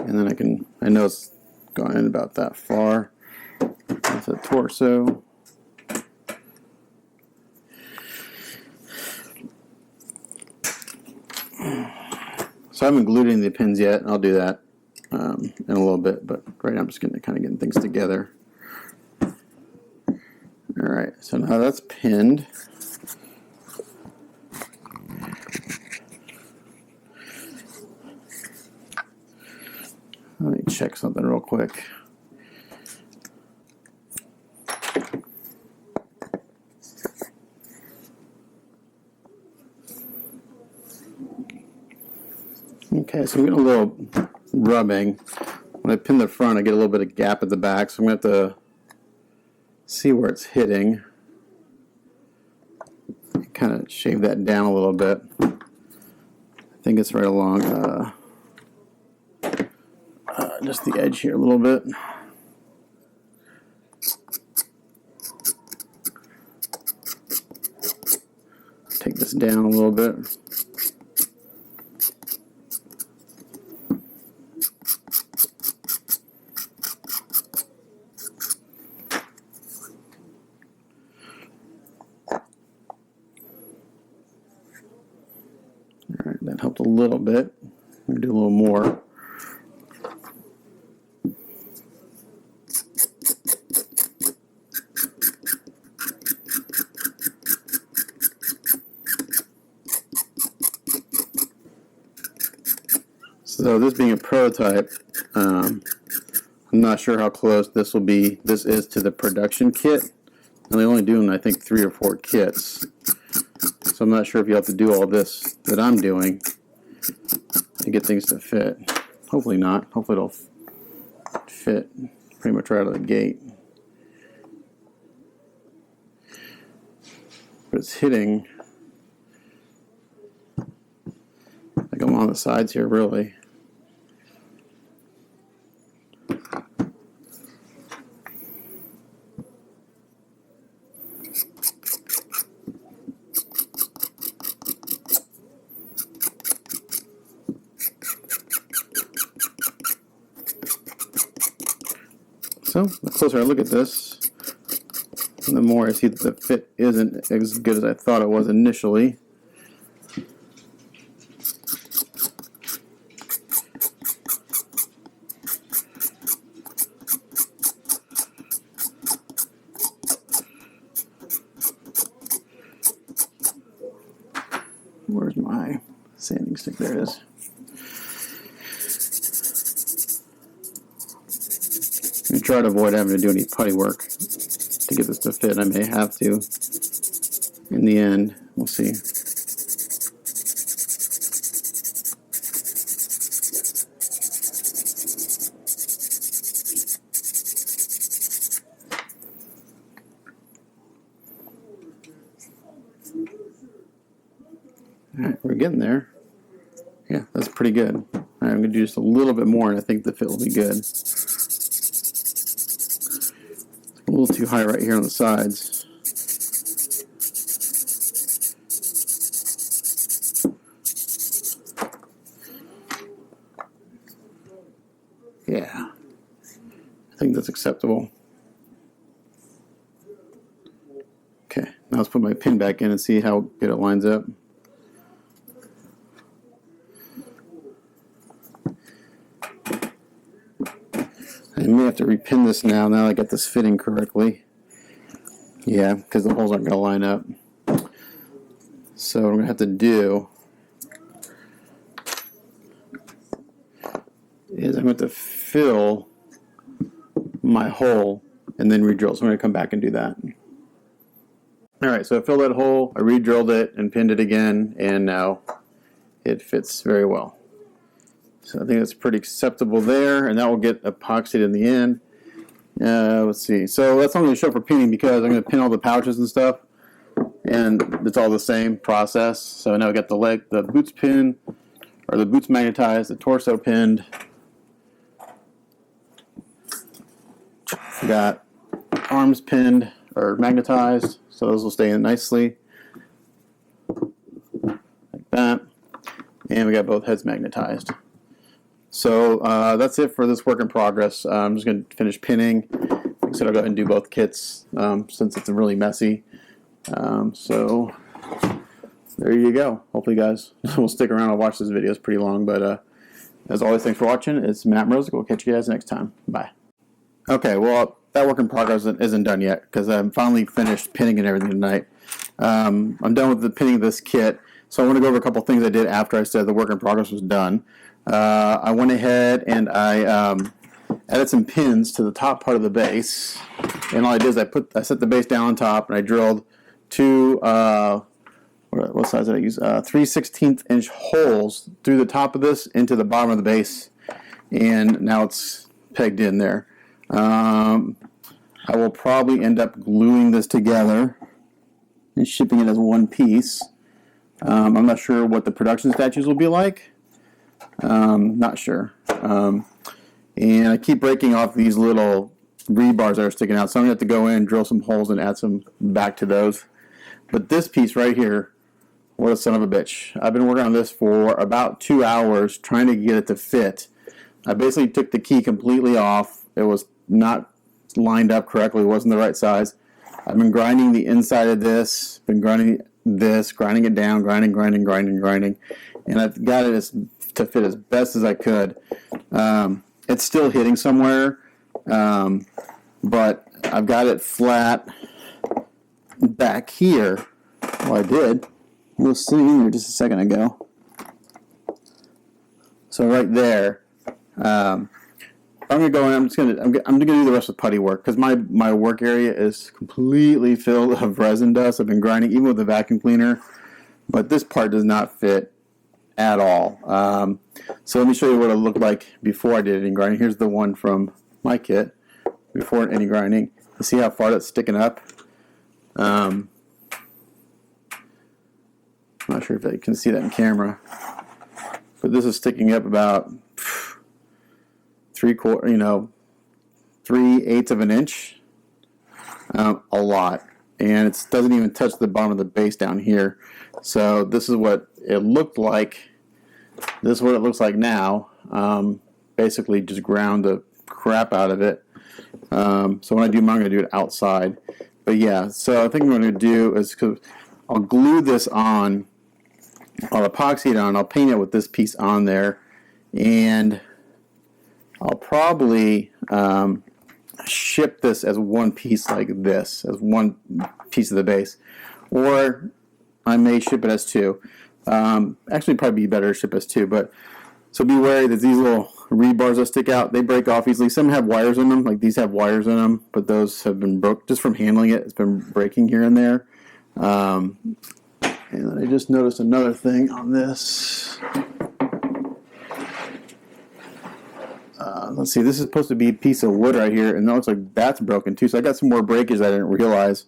And then I know it's gone in about that far. That's the torso. So I haven't glued any of the pins yet, and I'll do that in a little bit, but right now I'm just going to kind of get things together. Alright, so now that's pinned. Let me check something real quick. Okay, so I'm getting a little rubbing. When I pin the front, I get a little bit of gap at the back, so I'm going to have to see where it's hitting. Kind of shave that down a little bit. I think it's right along just the edge here a little bit. Take this down a little bit. Alright, that helped a little bit. I'm going to do a little more. So this being a prototype, I'm not sure how close this will be. This is to the production kit, and they're only doing, I think, 3 or 4 kits. So I'm not sure if you have to do all this that I'm doing to get things to fit. Hopefully not. Hopefully it'll fit pretty much right out of the gate. But it's hitting like I'm on the sides here, really. So the closer I look at this, the more I see that the fit isn't as good as I thought it was initially. Where's my sanding stick? There it is. I'm going to try to avoid having to do any putty work to get this to fit. I may have to in the end. We'll see. Alright, we're getting there. Yeah, that's pretty good. Alright, I'm going to do just a little bit more, and I think the fit will be good. A little too high right here on the sides. Yeah, I think that's acceptable. Okay, now let's put my pin back in and see how good it lines up. I may have to repin this now I got this fitting correctly. Yeah, because the holes aren't going to line up. So what I'm going to have to do is I'm going to fill my hole and then re-drill. So I'm going to come back and do that. Alright, so I filled that hole, I re-drilled it and pinned it again, and now it fits very well. So I think that's pretty acceptable there, and that will get epoxied in the end. Let's see. So that's not going to show for pinning because I'm going to pin all the pouches and stuff, and it's all the same process. So now we got the boots pinned, or the boots magnetized, the torso pinned. We got arms pinned or magnetized, so those will stay in nicely, like that. And we got both heads magnetized. So that's it for this work in progress. I'm just going to finish pinning. Like I said, I'll go ahead and do both kits since it's really messy. So there you go. Hopefully you guys will stick around and watch this video. It's pretty long, but as always, thanks for watching. It's Matt Mrozek. We'll catch you guys next time. Bye. Okay, well, that work in progress isn't done yet because I'm finally finished pinning and everything tonight. I'm done with the pinning of this kit. So I want to go over a couple things I did after I said the work in progress was done. I went ahead and I added some pins to the top part of the base, and all I did is I set the base down on top and I drilled two what size did I use? 3/16 inch holes through the top of this into the bottom of the base, and now it's pegged in there. I will probably end up gluing this together and shipping it as one piece. I'm not sure what the production statues will be like. Not sure. And I keep breaking off these little rebars that are sticking out, so I'm going to have to go in, drill some holes, and add some back to those. But this piece right here, what a son of a bitch. I've been working on this for about 2 hours trying to get it to fit. I basically took the key completely off. It was not lined up correctly. It wasn't the right size. I've been grinding the inside of this, been grinding this, grinding it down, grinding, and I've got it to fit as best as I could. It's still hitting somewhere, but I've got it flat back here. Well, I did. It was sitting in there just a second ago. So right there, I'm gonna go in. I'm gonna do the rest with putty work because my work area is completely filled of resin dust. I've been grinding even with the vacuum cleaner, but this part does not fit at all. So let me show you what it looked like before I did any grinding. Here's the one from my kit before any grinding. You see how far that's sticking up? I'm not sure if you can see that in camera, but this is sticking up about 3/8 of an inch, a lot, and it doesn't even touch the bottom of the base down here. So this is what it looked like. This is what it looks like now. Basically, just ground the crap out of it. So when I do mine, I'm going to do it outside. But yeah, so I think what I'm going to do is I'll glue this on. I'll epoxy it on. I'll paint it with this piece on there, and I'll probably ship this as one piece like this, as one piece of the base, or I may ship it as two. Actually, probably be better to ship as two, but so be wary that these little rebars that stick out, they break off easily. Some have wires in them, like these have wires in them, but those have been broke just from handling it. It's been breaking here and there. And then I just noticed another thing on this. Let's see, this is supposed to be a piece of wood right here, and it looks like that's broken too. So I got some more breakage I didn't realize.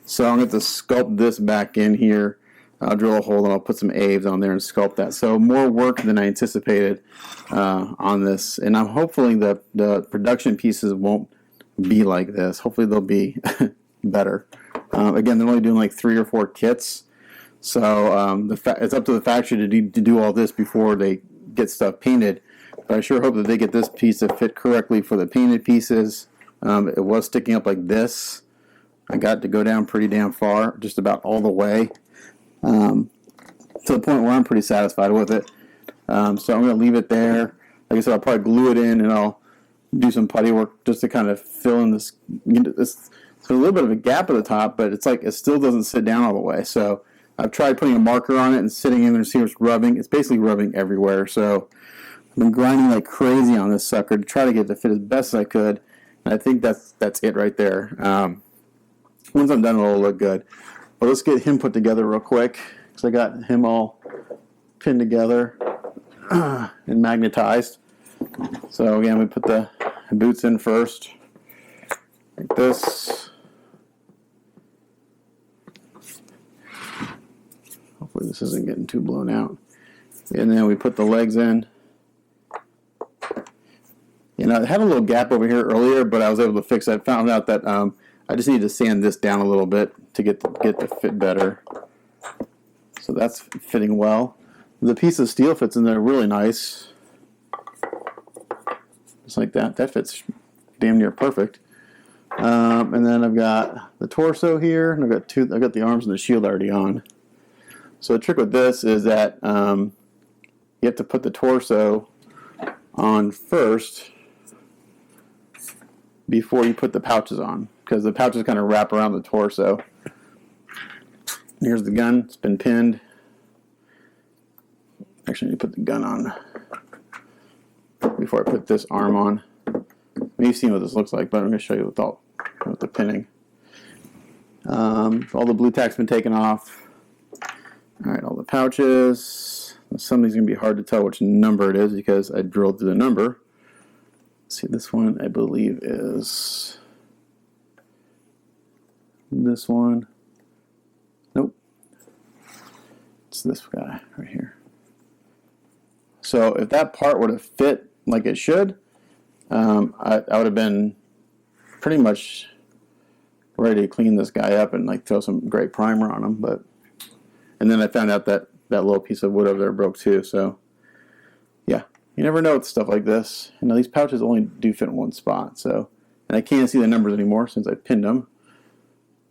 So I'm going to sculpt this back in here. I'll drill a hole and I'll put some aves on there and sculpt that. So more work than I anticipated on this. And I'm hopefully the production pieces won't be like this. Hopefully they'll be better. Again, they're only doing like 3 or 4 kits. So it's up to the factory to do all this before they get stuff painted. But I sure hope that they get this piece to fit correctly for the painted pieces. It was sticking up like this. I got it to go down pretty damn far, just about all the way. To the point where I'm pretty satisfied with it. So I'm going to leave it there. Like I said, I'll probably glue it in and I'll do some putty work just to kind of fill in this. It's a little bit of a gap at the top, but it's like it still doesn't sit down all the way. So I've tried putting a marker on it and sitting in there and seeing it's rubbing. It's basically rubbing everywhere. So I've been grinding like crazy on this sucker to try to get it to fit as best as I could. And I think that's it right there. Once I'm done, it'll look good. Well, let's get him put together real quick because I got him all pinned together and magnetized. So again, we put the boots in first, like this. Hopefully this isn't getting too blown out. And then we put the legs in. You know, I had a little gap over here earlier, but I was able to fix it. I found out that I just need to sand this down a little bit to get the fit better. So that's fitting well. The piece of steel fits in there really nice. Just like that. That fits damn near perfect. And then I've got the torso here, and I've got the arms and the shield already on. So the trick with this is that you have to put the torso on first before you put the pouches on, because the pouches kind of wrap around the torso. Here's the gun. It's been pinned. Actually, I need to put the gun on before I put this arm on. You've seen what this looks like, but I'm going to show you with the pinning. All the blue tack's been taken off. All right, all the pouches. Some of these are going to be hard to tell which number it is because I drilled through the number. See, this one I believe is this one. Nope. It's this guy right here. So if that part would have fit like it should, I would have been pretty much ready to clean this guy up and like throw some great primer on him. And then I found out that that little piece of wood over there broke too. So yeah, you never know with stuff like this. You know, these pouches only do fit in one spot. So, and I can't see the numbers anymore since I pinned them.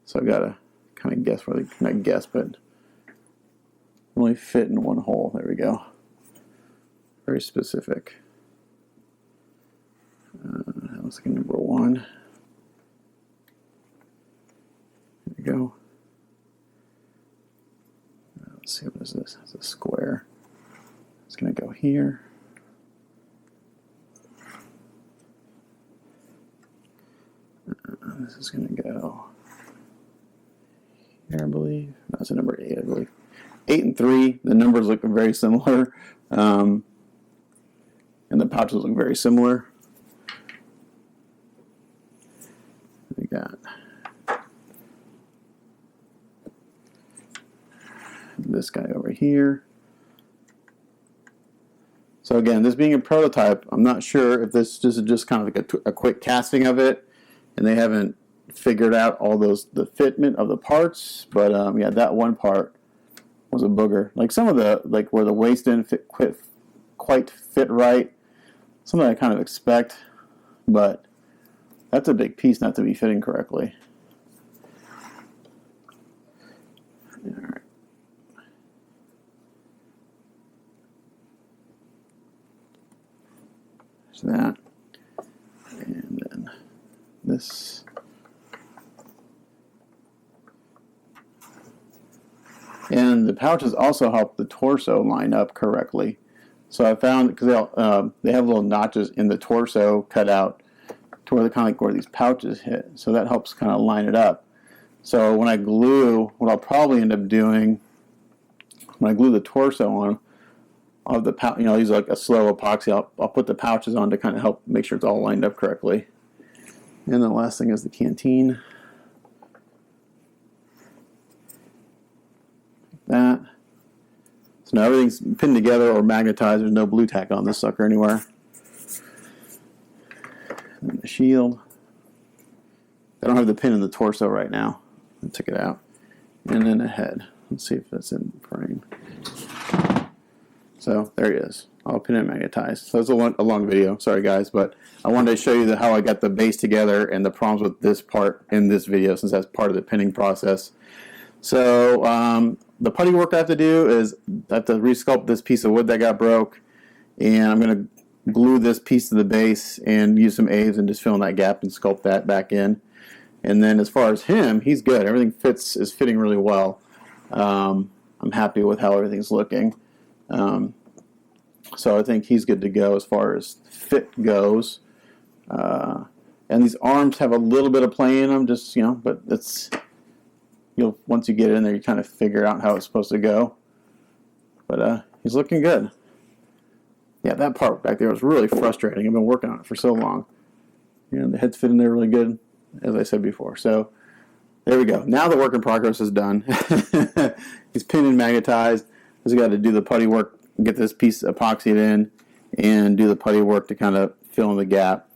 So I gotta kind of guess where they, not guess, but only fit in one hole. There we go. Very specific. That looks like number 1. There we go. Let's see, what is this? It's a square. It's going to go here. This is going to go here, I believe. No, it's a number 8, I believe. 8 and 3. The numbers look very similar. And the pouches look very similar. We got this guy over here. So again, this being a prototype, I'm not sure if this is just kind of like a quick casting of it, and they haven't figured out all the fitment of the parts. But yeah, that one part was a booger. Like some of the, like where the waist didn't quite fit right. Something I kind of expect, but that's a big piece not to be fitting correctly. All right. There's that. And then this. And the pouches also help the torso line up correctly. So I found, because they have little notches in the torso cut out to where they're kind of like where these pouches hit. So that helps kind of line it up. So when I glue, what I'll probably end up doing, when I glue the torso on, I'll have the I'll use like a slow epoxy. I'll put the pouches on to kind of help make sure it's all lined up correctly. And the last thing is the canteen. Like that. So now everything's pinned together or magnetized. There's no blue tack on this sucker anywhere. And then the shield. I don't have the pin in the torso right now. I took it out. And then the head. Let's see if that's in frame. So there he is. All pin and magnetized. So it's a long video. Sorry guys, but I wanted to show you how I got the base together and the problems with this part in this video, since that's part of the pinning process. So the putty work I have to do is I have to resculpt this piece of wood that got broke, and I'm going to glue this piece to the base and use some A's and just fill in that gap and sculpt that back in. And then as far as him, he's good. Everything is fitting really well. I'm happy with how everything's looking. So I think he's good to go as far as fit goes. And these arms have a little bit of play in them, just, but it's, once you get in there, you kind of figure out how it's supposed to go. But he's looking good. Yeah, that part back there was really frustrating. I've been working on it for so long. The heads fit in there really good, as I said before. So there we go. Now the work in progress is done. He's pinned and magnetized. Just got to do the putty work, get this piece epoxied in, and do the putty work to kind of fill in the gap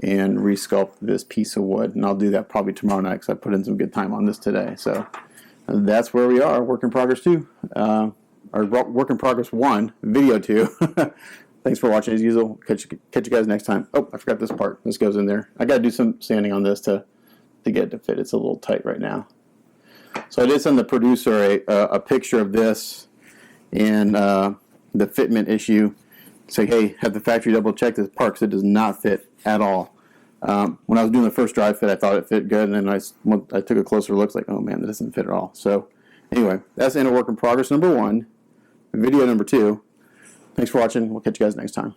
and resculpt this piece of wood. And I'll do that probably tomorrow night because I put in some good time on this today. So that's where we are. Work in progress 2. Or work in progress 1, video 2. Thanks for watching as usual. Catch you guys next time. Oh, I forgot this part. This goes in there. I got to do some sanding on this to get it to fit. It's a little tight right now. So I did send the producer a picture of this and the fitment issue. Say, hey, have the factory double check this part because it does not fit at all. When I was doing the first dry fit, I thought it fit good, and then I took a closer look. It's like, oh man, that doesn't fit at all. So anyway, that's the end of work in progress number 1, video number 2. Thanks for watching. We'll catch you guys next time.